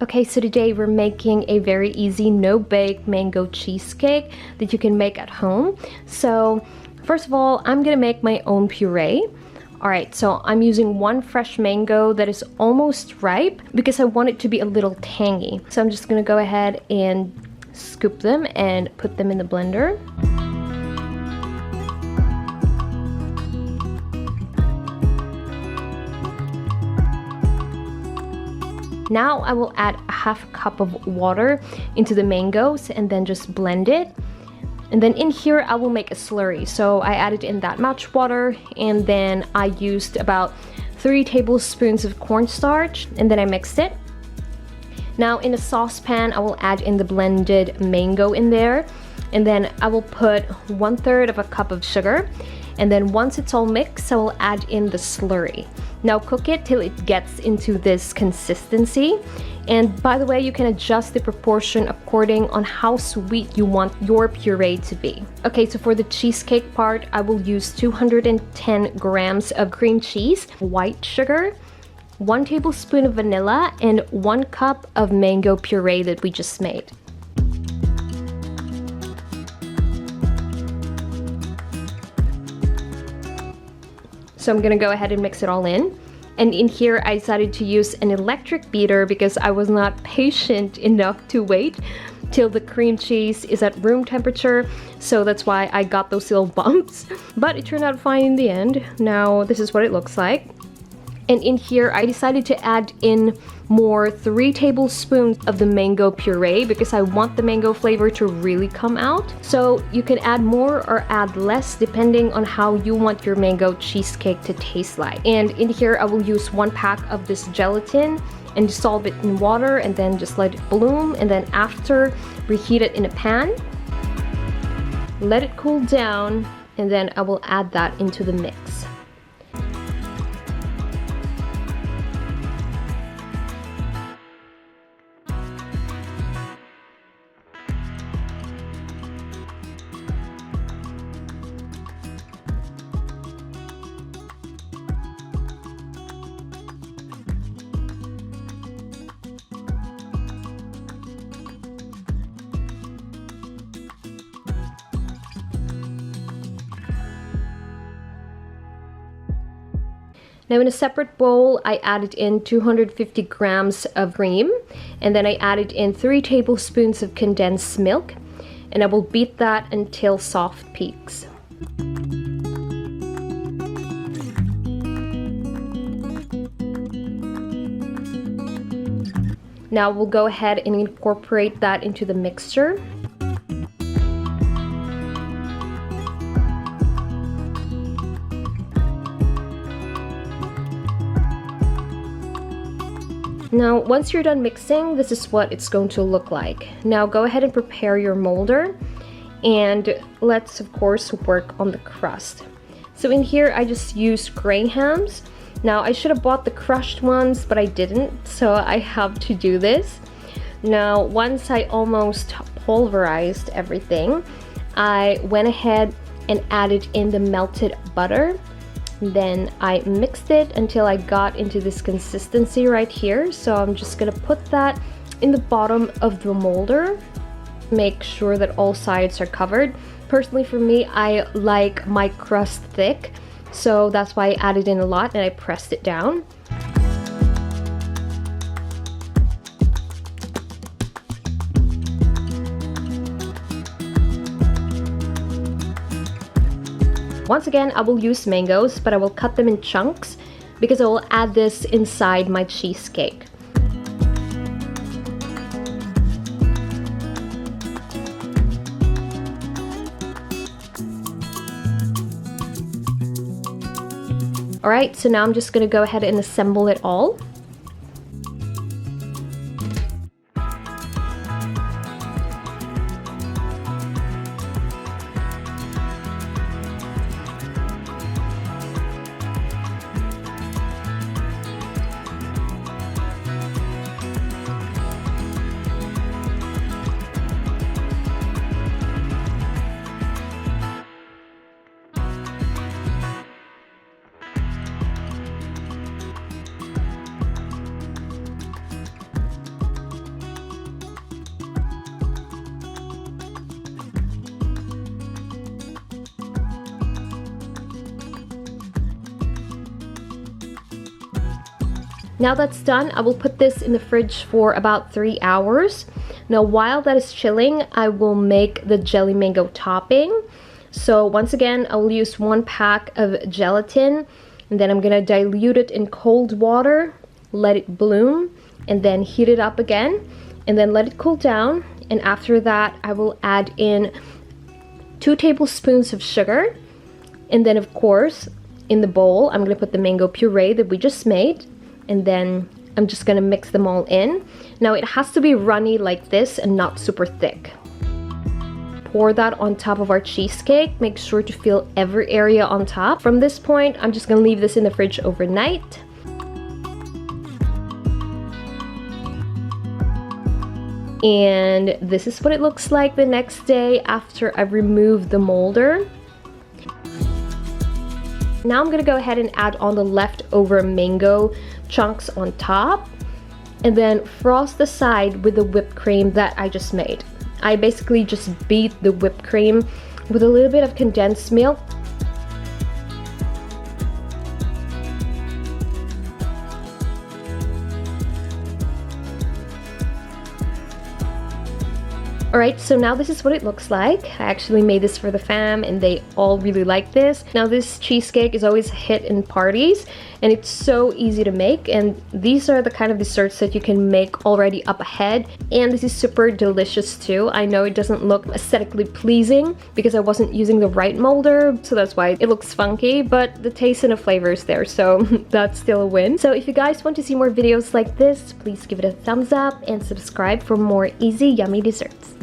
Okay, so today we're making a very easy no-bake mango cheesecake that you can make at home. So first of all, I'm gonna make my own puree. Alright, so I'm using one fresh mango that is almost ripe because I want it to be a little tangy. So I'm just gonna go ahead and scoop them and put them in the blender. Now I will add a half cup of water into the mangoes and then just blend it. And then in here I will make a slurry. So I added in that much water and then I used about 3 tablespoons of cornstarch and then I mixed it. Now in a saucepan I will add in the blended mango in there and then I will put 1/3 of a cup of sugar. And then once it's all mixed, I will add in the slurry. Now cook it till it gets into this consistency. And by the way, you can adjust the proportion according on how sweet you want your puree to be. Okay, so for the cheesecake part, I will use 210 grams of cream cheese, white sugar, 1 tablespoon of vanilla, and 1 cup of mango puree that we just made. So I'm gonna go ahead and mix it all in. And in here I decided to use an electric beater because I was not patient enough to wait till the cream cheese is at room temperature. So that's why I got those little bumps. But it turned out fine in the end. Now this is what it looks like. And in here I decided to add in more 3 tablespoons of the mango puree because I want the mango flavor to really come out. So you can add more or add less depending on how you want your mango cheesecake to taste like. And in here I will use 1 pack of this gelatin and dissolve it in water and then just let it bloom, and then after reheat it in a pan, let it cool down, and then I will add that into the mix. Now in a separate bowl, I added in 250 grams of cream, and then I added in 3 tablespoons of condensed milk, and I will beat that until soft peaks. Now we'll go ahead and incorporate that into the mixture. Now, once you're done mixing, this is what it's going to look like. Now go ahead and prepare your molder, and let's of course work on the crust. So in here I just used grahams. Now I should have bought the crushed ones, but I didn't, so I have to do this. Now once I almost pulverized everything, I went ahead and added in the melted butter. Then I mixed it until I got into this consistency right here. So I'm just gonna put that in the bottom of the molder. Make sure that all sides are covered. Personally for me, I like my crust thick, so that's why I added in a lot and I pressed it down. Once again, I will use mangoes, but I will cut them in chunks because I will add this inside my cheesecake. Alright, so now I'm just gonna go ahead and assemble it all. Now that's done, I will put this in the fridge for about 3 hours. Now while that is chilling, I will make the jelly mango topping. So once again, I will use 1 pack of gelatin, and then I'm gonna dilute it in cold water, let it bloom, and then heat it up again, and then let it cool down. And after that, I will add in 2 tablespoons of sugar, and then of course, in the bowl, I'm gonna put the mango puree that we just made, and then I'm just gonna mix them all in. Now it has to be runny like this and not super thick. Pour that on top of our cheesecake. Make sure to fill every area on top. From this point, I'm just gonna leave this in the fridge overnight. And this is what it looks like the next day after I've removed the molder. Now I'm gonna go ahead and add on the leftover mango chunks on top, and then frost the side with the whipped cream that I just made. I basically just beat the whipped cream with a little bit of condensed milk. Alright, so now this is what it looks like. I actually made this for the fam and they all really like this. Now this cheesecake is always a hit in parties and it's so easy to make, and these are the kind of desserts that you can make already up ahead, and this is super delicious too. I know it doesn't look aesthetically pleasing because I wasn't using the right molder, so that's why it looks funky, but the taste and the flavor is there, so that's still a win. So if you guys want to see more videos like this, please give it a thumbs up and subscribe for more easy yummy desserts.